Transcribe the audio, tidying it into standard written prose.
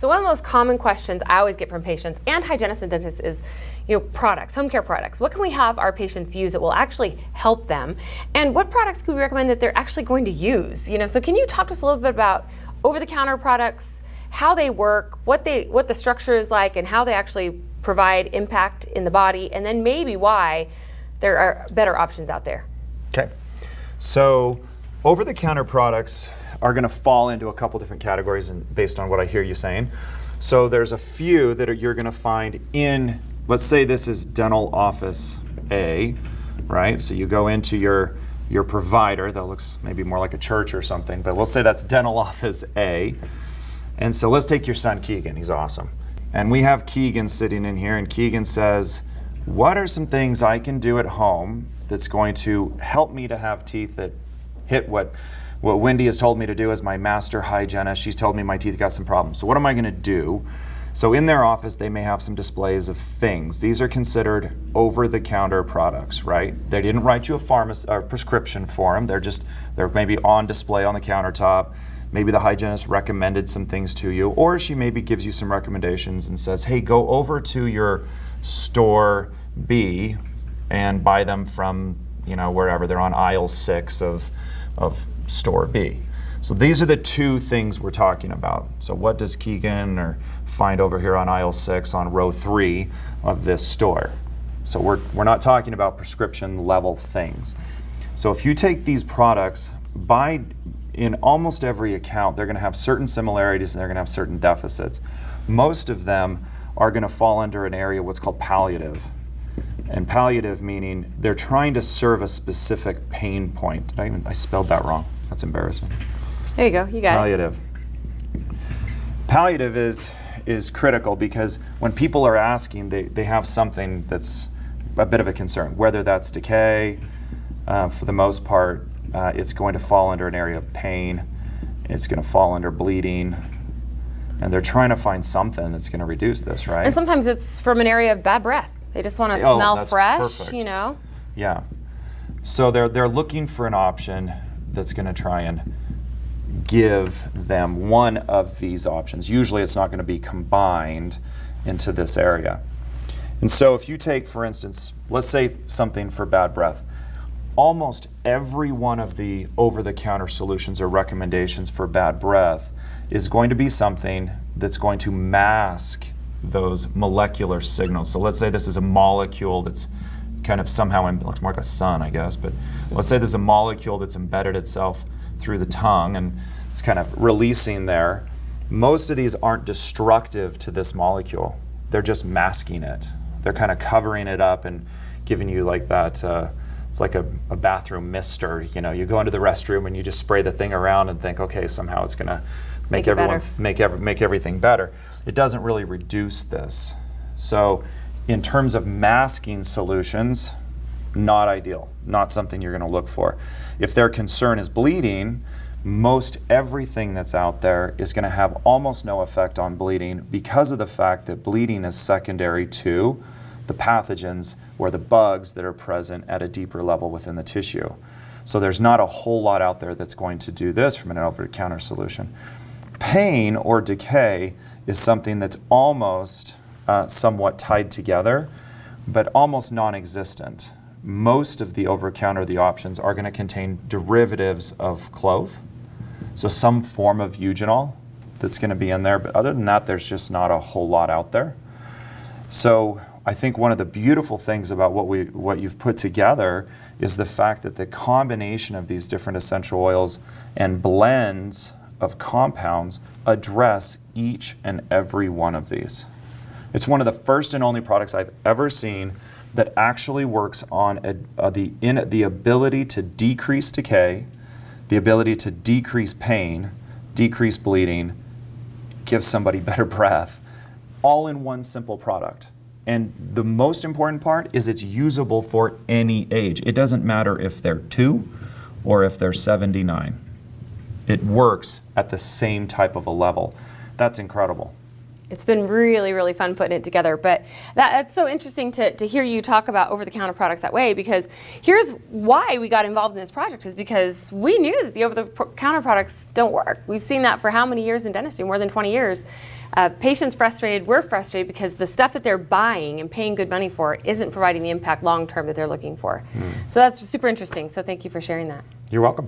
So one of the most common questions I always get from patients and hygienists and dentists is, products, home care products. What can we have our patients use that will actually help them? And what products can we recommend that they're actually going to use? So can you talk to us a little bit about over-the-counter products, how they work, what the structure is like, and how they actually provide impact in the body, and then maybe why there are better options out there? Okay. So over-the-counter products are going to fall into a couple different categories based on what I hear you saying. So there's a few that you're going to find in, let's say this is dental office A, right? So you go into your provider, that looks maybe more like a church or something, but let's say that's dental office A. And so let's take your son Keegan, he's awesome. And we have Keegan sitting in here, and Keegan says, what are some things I can do at home that's going to help me to have teeth that hit what Wendy has told me to do as my master hygienist? She's told me my teeth got some problems. So what am I going to do? So in their office, they may have some displays of things. These are considered over-the-counter products, right? They didn't write you a prescription for them. They're maybe on display on the countertop. Maybe the hygienist recommended some things to you, or she maybe gives you some recommendations and says, hey, go over to your store B and buy them from, wherever. They're on aisle 6 of store B. So these are the two things we're talking about. So what does Keegan find over here on aisle 6 on row 3 of this store? So we're not talking about prescription level things. So if you take these products, in almost every account, they're going to have certain similarities and they're going to have certain deficits. Most of them are going to fall under an area what's called palliative. And palliative meaning they're trying to serve a specific pain point. I spelled that wrong. That's embarrassing. There you go. You got palliative. Palliative is critical because when people are asking, they have something that's a bit of a concern. Whether that's decay, for the most part, it's going to fall under an area of pain. It's going to fall under bleeding. And they're trying to find something that's going to reduce this, right? And sometimes it's from an area of bad breath. They just want to smell fresh, perfect. Yeah. So they're looking for an option that's going to try and give them one of these options. Usually it's not going to be combined into this area. And so if you take, for instance, let's say something for bad breath. Almost every one of the over-the-counter solutions or recommendations for bad breath is going to be something that's going to mask those molecular signals. So let's say this is a molecule that's kind of somehow, looks more like a sun, I guess, but let's say there's a molecule that's embedded itself through the tongue and it's kind of releasing there. Most of these aren't destructive to this molecule. They're just masking it. They're kind of covering it up and giving you like that, it's like a bathroom mister. You go into the restroom and you just spray the thing around and think, okay, somehow it's gonna make everything better. It doesn't really reduce this. So in terms of masking solutions, not ideal, not something you're gonna look for. If their concern is bleeding, most everything that's out there is gonna have almost no effect on bleeding because of the fact that bleeding is secondary to the pathogens or the bugs that are present at a deeper level within the tissue. So there's not a whole lot out there that's going to do this from an over-the-counter solution. Pain or decay is something that's almost somewhat tied together, but almost non-existent. Most of the over-the-counter, the options are going to contain derivatives of clove, so some form of eugenol that's going to be in there, but other than that, there's just not a whole lot out there. So I think one of the beautiful things about what you've put together is the fact that the combination of these different essential oils and blends of compounds address each and every one of these. It's one of the first and only products I've ever seen that actually works on the ability to decrease decay, the ability to decrease pain, decrease bleeding, give somebody better breath, all in one simple product. And the most important part is it's usable for any age. It doesn't matter if they're 2 or if they're 79. It works at the same type of a level. That's incredible. It's been really, really fun putting it together. But that's so interesting to hear you talk about over-the-counter products that way, because here's why we got involved in this project is because we knew that the over-the-counter products don't work. We've seen that for how many years in dentistry? More than 20 years. Patients frustrated, we're frustrated because the stuff that they're buying and paying good money for isn't providing the impact long-term that they're looking for. So that's super interesting. So thank you for sharing that. You're welcome.